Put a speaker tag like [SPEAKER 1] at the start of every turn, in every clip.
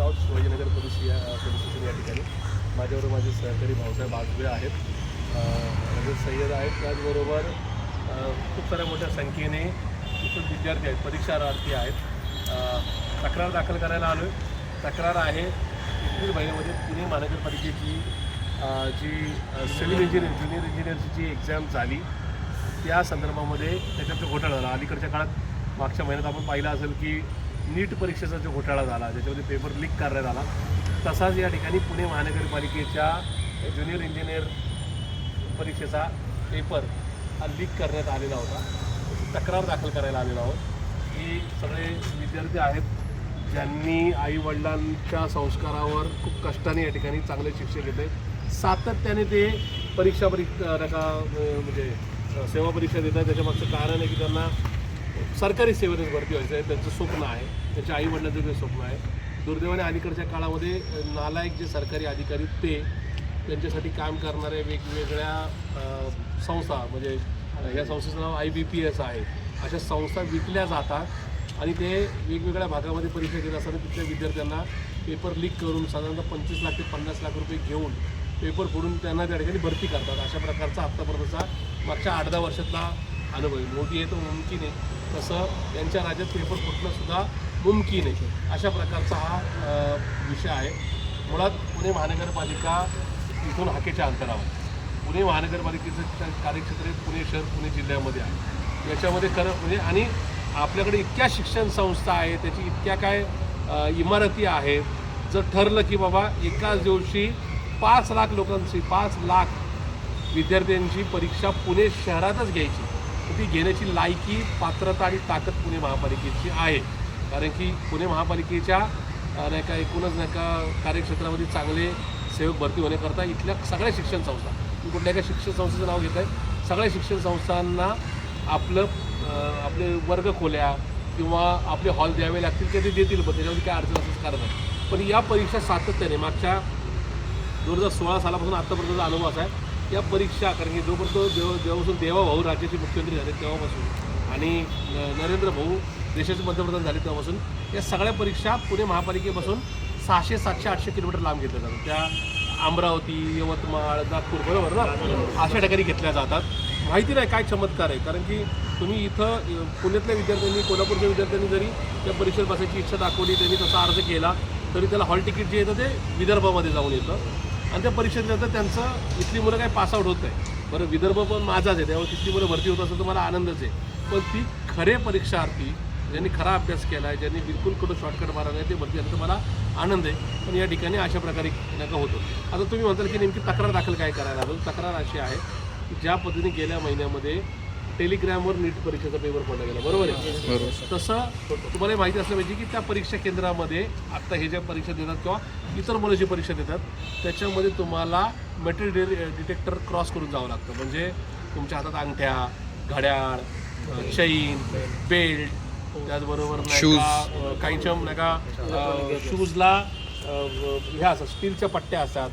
[SPEAKER 1] आहोत Shivajinagar police station या ठिकाणी. माझ्याबरोबर माझे सहकारी भाऊसाहेब आजबे आहेत, रजत सय्यद आहेत. त्याचबरोबर खूप साऱ्या मोठ्या संख्येने इथून विद्यार्थी आहेत, परीक्षार्थी आहेत. तक्रार दाखल करायला आलो आहे. तक्रार आहे एप्रिल महिन्यामध्ये पुणे महानगरपालिकेची जी सिव्हिल ज्युनियर इंजिनिअरची जी एक्झाम झाली त्या संदर्भामध्ये त्याच्यात जो घोटाळा झाला. अलीकडच्या काळात मागच्या महिन्यात आपण पाहिलं असेल की नीट परीक्षेचा जो घोटाळा झाला, ज्याच्यामध्ये पेपर लीक करण्यात आला, तसाच या ठिकाणी पुणे महानगरपालिकेच्या ज्युनियर इंजिनियर परीक्षेचा पेपर हा लीक करण्यात आलेला होता. तक्रार दाखल करायला आलेलो आहोत की सगळे विद्यार्थी आहेत ज्यांनी आईवडिलांच्या संस्कारावर खूप कष्टाने या ठिकाणी चांगले शिक्षक घेत आहेत. सातत्याने ते परीक्षा म्हणजे सेवा परीक्षा देत आहेत. त्याच्यामागचं कारण आहे की त्यांना सरकारी सेवेतच भरती व्हायचं आहे, त्यांचं स्वप्न आहे, त्यांच्या आईवडिलांचं जे स्वप्न आहे. दुर्दैवाने अलीकडच्या काळामध्ये नालायक जे सरकारी अधिकारी ते त्यांच्यासाठी काम करणारे वेगवेगळ्या संस्था, म्हणजे या संस्थेचं नाव IBPS आहे, अशा संस्था विकल्या जातात आणि ते वेगवेगळ्या भागामध्ये परीक्षा घेत असताना तिथल्या विद्यार्थ्यांना पेपर लीक करून साधारणतः 25 लाख ते 50 लाख रुपये घेऊन पेपर फोडून त्यांना त्या ठिकाणी भरती करतात. अशा प्रकारचा आत्तापर्यंतचा मागच्या 8-10 वर्षातला अनुभव. मोदी आहे तो मुमकिन आहे, तसं त्यांच्या राज्यात पेपर फुटणंसुद्धा मुमकिन आहे. अशा प्रकारचा हा विषय आहे. मुळात पुणे महानगरपालिका इथून हाकेच्या अंतरावर. पुणे महानगरपालिकेचं कार्यक्षेत्र पुणे शहर, पुणे जिल्ह्यामध्ये आहे. याच्यामध्ये खरं म्हणजे आणि आपल्याकडे इतक्या शिक्षण संस्था आहेत, त्याची इतक्या काय इमारती आहेत. जर ठरलं की बाबा एकाच दिवशी 5 लाख लोकांची 5 लाख विद्यार्थ्यांची परीक्षा पुणे शहरातच घ्यायची, तर ती घेण्याची लायकी, पात्रता आणि ताकद पुणे महापालिकेची आहे. कारण की पुणे महापालिकेच्या नाही का एकूणच नाही का कार्यक्षेत्रामध्ये चांगले सेवक भरती होण्याकरता इथल्या सगळ्या शिक्षण संस्था, मी कुठल्या एका शिक्षण संस्थेचं नाव घेत आहे, सगळ्या शिक्षण संस्थांना आपले वर्ग खोल्या किंवा आपले हॉल द्यावे लागतील ते देतील, पण त्याच्यामध्ये काय अडचण असंच कारण आहे. पण या परीक्षा सातत्याने मागच्या 2016 सालापासून आत्तापर्यंतचा अनुभव असा आहे. या परीक्षा कारण की जोपर्यंत जेव्हापासून देवाभाऊ राज्याचे मुख्यमंत्री झाले तेव्हापासून आणि नरेंद्र भाऊ देशाचे पंतप्रधान झाले तेव्हापासून या सगळ्या परीक्षा पुणे महापालिकेपासून 600, 700, 800 किलोमीटर लांब घेतल्या जातात. त्या अमरावती, यवतमाळ, नागपूर बरोबर ना अशा ठिकाणी घेतल्या जातात. माहिती नाही काय चमत्कार आहे. कारण की तुम्ही इथं पुण्यातल्या विद्यार्थ्यांनी, कोल्हापूरच्या विद्यार्थ्यांनी जरी त्या परीक्षेत बसायची इच्छा दाखवली, त्यांनी तसा अर्ज केला तरी त्याला हॉल तिकीट जे येतं ते विदर्भामध्ये जाऊन येतं आणि त्या परीक्षेत नंतर त्यांचं इथली मुलं काही पासआउट होत नाही. बरं, विदर्भ पण माझाच आहे, त्यामुळे तिथली मुलं भरती होत असेल तर मला आनंदच आहे. पण ती खरे परीक्षार्थी ज्यांनी खरा अभ्यास केला आहे, ज्यांनी बिलकुल कुठं शॉर्टकट मारा नाही, ते भरती झालं तर मला आनंद आहे. पण या ठिकाणी अशा प्रकारे नका होतो. आता तुम्ही म्हणताल की नेमकी तक्रार दाखल काय करायला हवं. तक्रार अशी आहे की ज्या पद्धतीने गेल्या महिन्यामध्ये टेलिग्रामवर नीट परीक्षेचा पेपर फोडला गेला, बरोबर आहे, तसं तुम्हाला माहिती असलं पाहिजे की त्या परीक्षा केंद्रामध्ये आत्ता हे ज्या परीक्षा देतात किंवा इतर मुलं जी परीक्षा देतात त्याच्यामध्ये तुम्हाला मेटल डिटेक्टर क्रॉस करून जावं लागतं. म्हणजे तुमच्या हातात अंगठ्या, घड्याळ, चैन, बेल्ट, त्याचबरोबर नाही का काहीच्या नाही का शूजला ह्या असतात स्टीलच्या पट्ट्या असतात,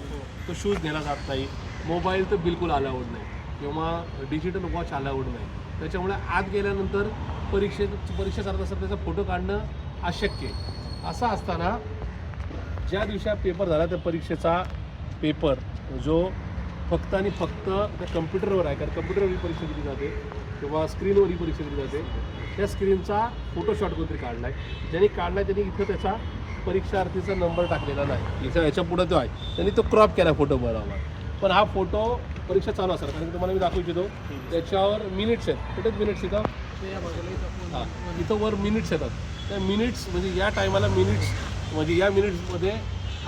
[SPEAKER 1] तो शूज नेला जात नाही. मोबाईल तर बिलकुल अलाउड नाही किंवा डिजिटल वॉच अलाउड नाही. त्याच्यामुळे आत गेल्यानंतर परीक्षा करत असताना त्याचा फोटो काढणं अशक्य आहे. असं असताना ज्या दिवशी हा पेपर झाला त्या परीक्षेचा पेपर जो फक्त आणि फक्त त्या कम्प्युटरवर आहे, कारण कम्प्युटरवर ही परीक्षा दिली जाते किंवा स्क्रीनवर ही परीक्षा दिली जाते, त्या स्क्रीनचा फोटोशॉट कोणतरी काढला आहे. ज्यांनी काढला आहे त्यांनी इथं त्याचा परीक्षार्थीचा नंबर टाकलेला नाही, इथं याच्या पुढं तो आहे, त्यांनी तो क्रॉप केला फोटो बनवला. पण हा फोटो परीक्षा चालू असणार, कारण की तुम्हाला मी दाखवू इच्छितो त्याच्यावर मिनिट्स आहेत. कुठेच मिनिट्स इथं, हां इथं वर मिनिट्स येतात. त्या मिनिट्स म्हणजे या टायमाला मिनिट्स म्हणजे या मिनिट्समध्ये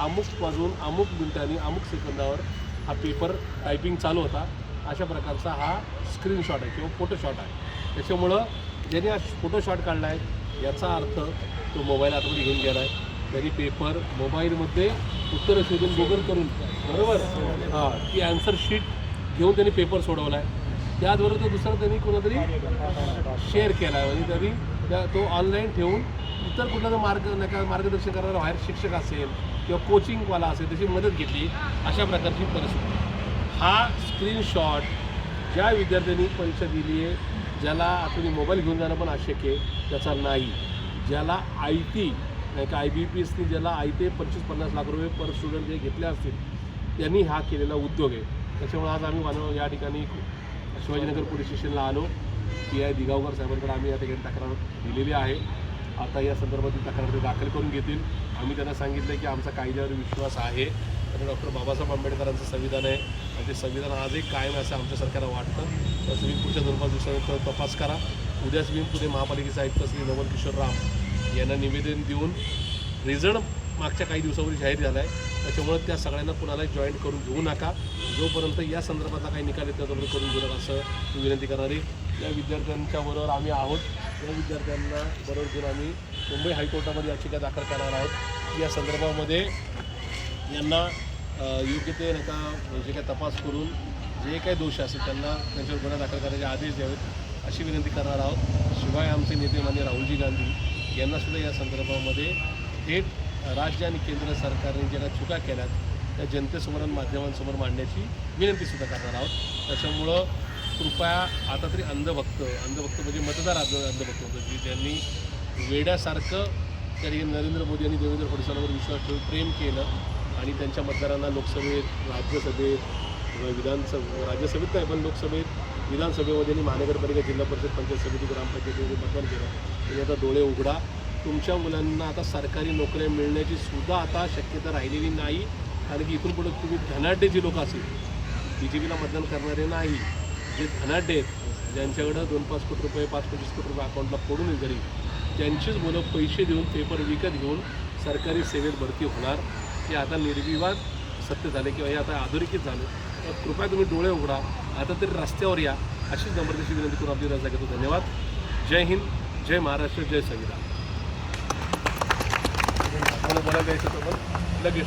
[SPEAKER 1] अमुक वाजून अमुक मिनिटांनी अमुक सेकंदावर हा पेपर टायपिंग चालू होता. अशा प्रकारचा हा स्क्रीनशॉट आहे किंवा फोटोशॉट आहे. त्याच्यामुळं ज्याने हा फोटोशॉट काढला आहे याचा अर्थ तो मोबाईल आतमध्ये घेऊन गेला आहे. त्यांनी पेपर मोबाईलमध्ये उत्तरं शोधून गुगल करून, बरोबर, हां ती आन्सर शीट घेऊन त्यांनी पेपर सोडवला आहे. त्याचबरोबर तो दुसरा त्यांनी कोणातरी शेअर केला आहे, म्हणजे त्यांनी तो ऑनलाईन ठेवून इतर कुठला तर मार्गदर्शन करणारा बाहेर शिक्षक असेल किंवा कोचिंगवाला असेल त्याची मदत घेतली. अशा प्रकारची परिस्थिती. हा स्क्रीनशॉट ज्या विद्यार्थ्यांनी परीक्षा दिली आहे, ज्याला तुम्ही मोबाईल घेऊन जाणं पण अशक्य आहे त्याचा नाही, ज्याला IT नाही का IBPSनी ज्याला ते 25-50 लाख रुपये पर स्टुडंट जे घेतले असतील त्यांनी हा केलेला उद्योग आहे. त्याच्यामुळे आज आम्ही या ठिकाणी शिवाजीनगर पोलीस स्टेशनला आलो. PI दिगावकर साहेबांकडे आम्ही या ठिकाणी तक्रार दिलेली आहे. आता या संदर्भातील तक्रार ते दाखल करून घेतील. आम्ही त्यांना सांगितलं की आमचा कायद्यावर विश्वास आहे आणि डॉक्टर बाबासाहेब आंबेडकरांचं संविधान आहे आणि ते संविधान आजही कायम असं आमच्या सरकारला वाटतं. तर तुम्ही पुढच्या 2-5 दिवसानंतर तपास करा. उद्याच मी पुणे महापालिकेचे आयुक्त श्री नवल किशोर राम यांना निवेदन देऊन रिझल्ट मागच्या काही दिवसापूर्वी जाहीर झाला आहे. त्याच्यामुळे त्या सगळ्यांना कुणालाही जॉईन करून घेऊ नका. जोपर्यंत या संदर्भातला काही निकाल येतो तोपर्यंत करून घेऊ नका असं मी विनंती करणार आहे. या विद्यार्थ्यांच्या बरोबर आम्ही आहोत. या विद्यार्थ्यांना बरोबर घेऊन आम्ही मुंबई हायकोर्टामध्ये याचिका दाखल करणार आहोत. या संदर्भामध्ये यांना योग्य ते नका जे काही तपास करून जे काही दोष असेल त्यांना त्यांच्यावर गुन्हा दाखल करण्याचे आदेश द्यावेत अशी विनंती करणार आहोत. शिवाय आमचे नेते माननीय राहुलजी गांधी यांनासुद्धा या संदर्भामध्ये थेट राज्य आणि केंद्र सरकारने ज्या काही चुका केल्यात त्या जनतेसमोर आणि माध्यमांसमोर मांडण्याची विनंतीसुद्धा करणार आहोत. त्याच्यामुळं कृपया आता तरी अंधभक्त म्हणजे मतदार अंधभक्त होतं की ज्यांनी वेड्यासारखं त्या ठिकाणी नरेंद्र मोदी आणि देवेंद्र फडणवीसांवर विश्वास ठेवून प्रेम केलं आणि त्यांच्या मतदारांना लोकसभेत राज्यसभेत नाही पण लोकसभेत विधानसभेमध्ये आणि महानगरपालिका जिल्हा परिषद पंचायत समिती ग्रामपंचायतीमध्ये मतदान केलं. तुम्ही आता डोळे उघडा. तुमच्या मुलांना आता सरकारी नोकऱ्या मिळण्याची सुद्धा आता शक्यता राहिलेली नाही. कारण की इथून पुढे तुम्ही धनाढ्य जी लोक असेल BJPला मतदान करणारे नाही, जे धनाढ्य आहेत ज्यांच्याकडं 2-5 कोटी रुपये 5-25 कोटी रुपये अकाउंटला पडून येईल तरी त्यांचीच मुलं पैसे देऊन पेपर विकत घेऊन सरकारी सेवेत भरती होणार. हे आता निर्विवाद सत्य झाले किंवा हे आता अधोरेखित झालं. तर कृपया तुम्ही डोळे उघडा. आता तरी रस्त्यावर या अशीच नम्रतेची विनंती करून आपली रजा घेतो. धन्यवाद. जय हिंद, जय महाराष्ट्र, जय संविधान. मला बोलायला यायचं तर पण लगेच